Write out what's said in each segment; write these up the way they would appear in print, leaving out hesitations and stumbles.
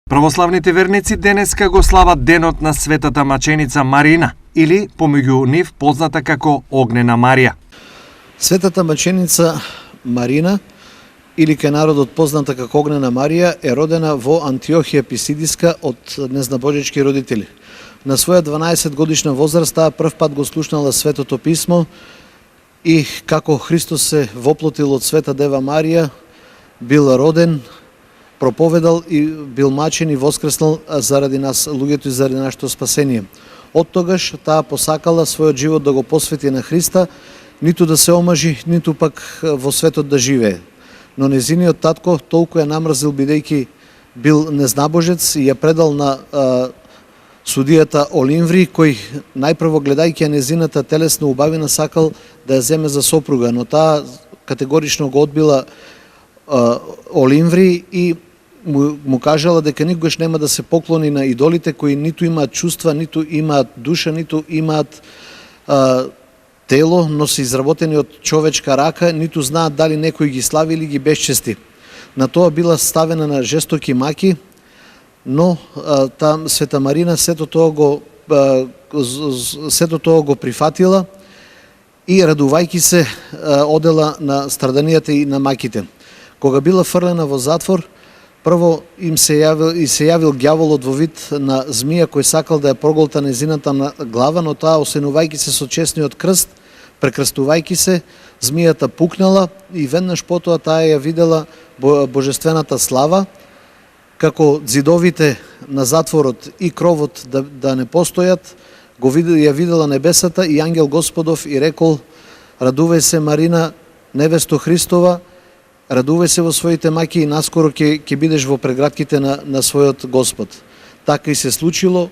Православните верници денеска го слават денот на светата маченица Марина, или помеѓу нив позната како Огнена Марија. Светата маченица Марина, или кај народот позната како Огнена Марија, е родена во Антиохија Писидиска од незнабожечки родители. На своја 12 годишна возраст таа прв пат го слушнала Светото писмо и како Христос се воплотил од Света Дева Марија, бил роден, проповедал и бил мачен и воскреснал заради нас, луѓето, и заради нашето спасение. Од тогаш таа посакала својот живот да го посвети на Христа, ниту да се омажи, ниту пак во светот да живее. Но незиниот татко толку ја намрзил, бидејќи бил незнабожец, и ја предал на судијата Оливри, кој најпрво, гледајќи ја незината телесна убавина, сакал да ја земе за сопруга, но таа категорично го одбила Оливри и му кажала дека никогаш нема да се поклони на идолите кои ниту имаат чувства, ниту имаат душа, ниту имаат тело, но се изработени од човечка рака, ниту знаат дали некој ги слави или ги безчести. На тоа била ставена на жестоки маки, но там Света Марина сето тоа го прифатила и радувајќи се одела на страданијата и на маките. Кога била фрлена во затвор, прво се јавил ѓаволот во вид на змија кој сакал да ја проголта незината на глава, но таа, осенувајќи се со честниот крст, прекрстувајќи се, змијата пукнала и веднаш потоа таа ја видела божествената слава, како зидовите на затворот и кровот да не постојат, ја видела небесата и ангел Господов и рекол: радувај се, Марина, невесто Христова, радувај се во своите маки и наскоро ќе бидеш во прегратките на својот Господ. Така и се случило.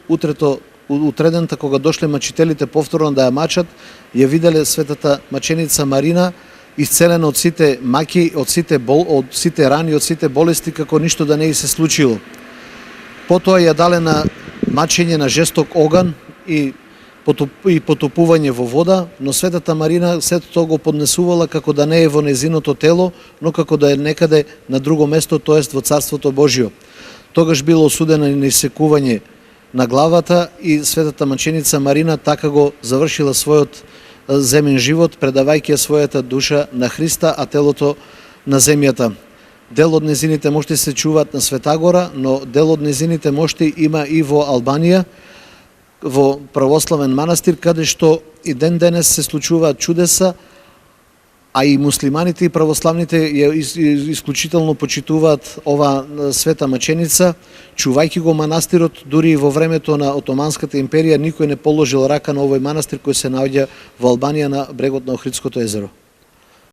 Утредента кога дошле мачителите повторно да ја мачат, ја виделе светата маченица Марина исцелена од сите маки, од сите рани, од сите болести, како ништо да не се случило. Потоа ја дале на мачење на жесток оган и потопување во вода, но светата Марина сето тоа го поднесувала како да не е во незиното тело, но како да е некаде на друго место, тоест во Царството Божјо. Тогаш било осудена на исекување на главата и светата маченица Марина така го завршила својот земен живот, предавајќи ја својата душа на Христа, а телото на земјата. Дел од незините мошти се чуваат на Светагора, но дел од незините мошти има и во Албанија, во православен манастир, каде што и ден денес се случуваат чудеса, а и муслиманите и православните ја исклучително почитуваат ова света маченица, чувајќи го манастирот. Дури и во времето на Отоманската империја никој не положил рака на овој манастир кој се наоѓа во Албанија на брегот на Охридското езеро.